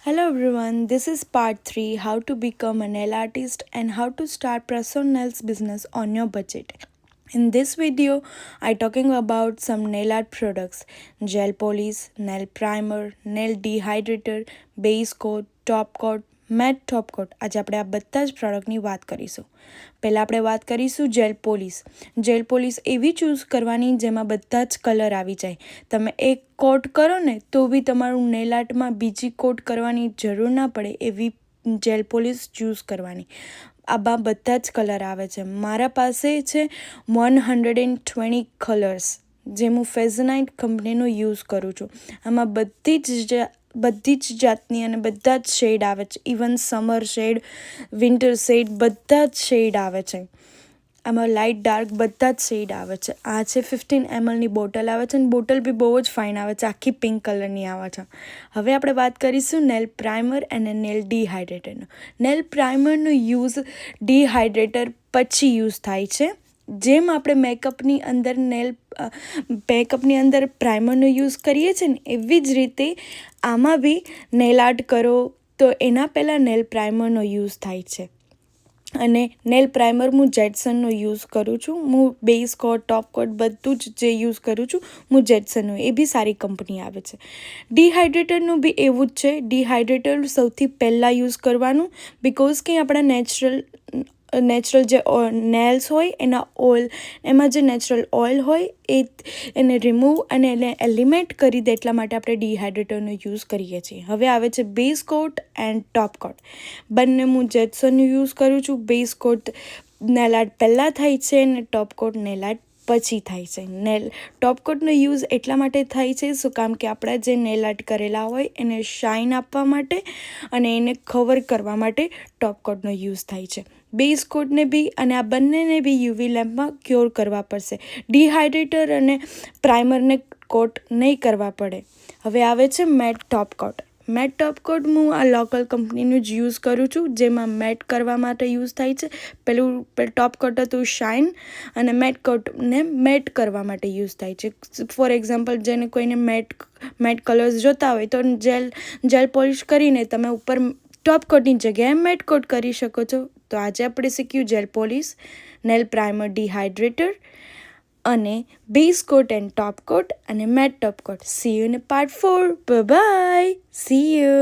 Hello everyone, this is part 3, how to become a nail artist and how to start press-on nails business on your budget. In this video, I'm talking about some nail art products: gel polish, nail primer, nail dehydrator, base coat, top coat, matte top coat. આજે આપણે આ બધા જ પ્રોડક્ટની વાત કરીશું. પહેલાં આપણે વાત કરીશું જેલ પોલિશ. જેલ પોલિશ એવી ચૂઝ કરવાની જેમાં બધા જ કલર આવી જાય. તમે એક કોટ કરો ને તો બી તમારું નેલ આર્ટમાં બીજી કોટ કરવાની જરૂર ના પડે એવી જેલ પોલિશ ચૂઝ કરવાની. આમાં બધા જ કલર આવે છે. મારા પાસે છે 120 કલર્સ, જે હું ફેઝનાઇટ કંપનીનો યુઝ કરું છું. આમાં બધી જ જાતની અને બધા જ શેડ આવે છે. Even summer shade, winter shade, બધા જ શેડ આવે છે. આમાં લાઇટ ડાર્ક બધા જ શેડ આવે છે. આ છે 15 mlની બોટલ આવે છે અને બોટલ બી બહુ જ ફાઇન આવે છે, આખી પિંક કલરની આવે છે. હવે આપણે વાત કરીશું નેલ પ્રાઇમર અને નેલ ડિહાઇડ્રેટરનો. નેલ પ્રાઇમરનો યુઝ ડિહાઇડ્રેટર પછી યુઝ થાય છે. જેમ આપણે મેકઅપની અંદર પ્રાઇમરનો યુઝ કરીએ છીએ ને, એવી જ રીતે આમાં બી નેલ આર્ટ કરો તો એના પહેલાં નેલ પ્રાઇમરનો યુઝ થાય છે. અને નેલ પ્રાઇમર હું જેટસનનો યુઝ કરું છું. હું બેઝ કોટ, ટોપ કોટ બધું જ જે યુઝ કરું છું હું જેટસનનું, એ બી સારી કંપની આવે છે. ડિહાઇડ્રેટરનું બી એવું જ છે. ડિહાઇડ્રેટર સૌથી પહેલાં યુઝ કરવાનું, બિકોઝ કે આપણા નેચરલ જે નેલ્સ હોય એના ઓઇલ, એમાં જે નેચરલ ઓઇલ હોય એને રિમૂવ અને એને એલિમિનેટ કરી દે, એટલા માટે આપણે ડિહાઇડ્રેટરનો યુઝ કરીએ છીએ. હવે આવે છે બેઝ કોટ એન્ડ ટોપ કોટ. બંને હું જેટસનનું યુઝ કરું છું. બેઝ કોટ નેલ આર્ટ પહેલાં થાય છે અને ટોપ કોટ નેલ આર્ટ પછી થાય છે. ટોપ કોટનો યુઝ એટલા માટે થાય છે શું કામ કે આપણા જે નેલ આર્ટ કરેલા હોય એને શાઇન આપવા માટે અને એને કવર કરવા માટે ટોપ કોટનો યુઝ થાય છે. બેઝ કોટને બી અને આ બંનેને બી યુવી લેમ્પમાં ક્યોર કરવા પડશે. ડિહાઇડ્રેટર અને પ્રાઇમરને કોટ નહીં કરવા પડે. હવે આવે છે મેટ ટોપ કોટ. મેટ ટોપ કોટ હું આ લોકલ કંપનીનું જ યુઝ કરું છું, જેમાં મેટ કરવા માટે યુઝ થાય છે. પેલું ટોપ કોટ હતું શાઇન, અને મેટ કોટને મેટ કરવા માટે યુઝ થાય છે. ફોર એક્ઝામ્પલ, જેને કોઈને મેટ કલર્સ જોતા હોય તો જેલ પોલિશ કરીને તમે ઉપર ટોપ કોટની જગ્યાએ મેટ કોટ કરી શકો છો. તો આજે આપણે શીખ્યું gel polish, nail primer, dehydrator અને base coat and top coat અને matte top coat. See you in part 4. Bye. See you.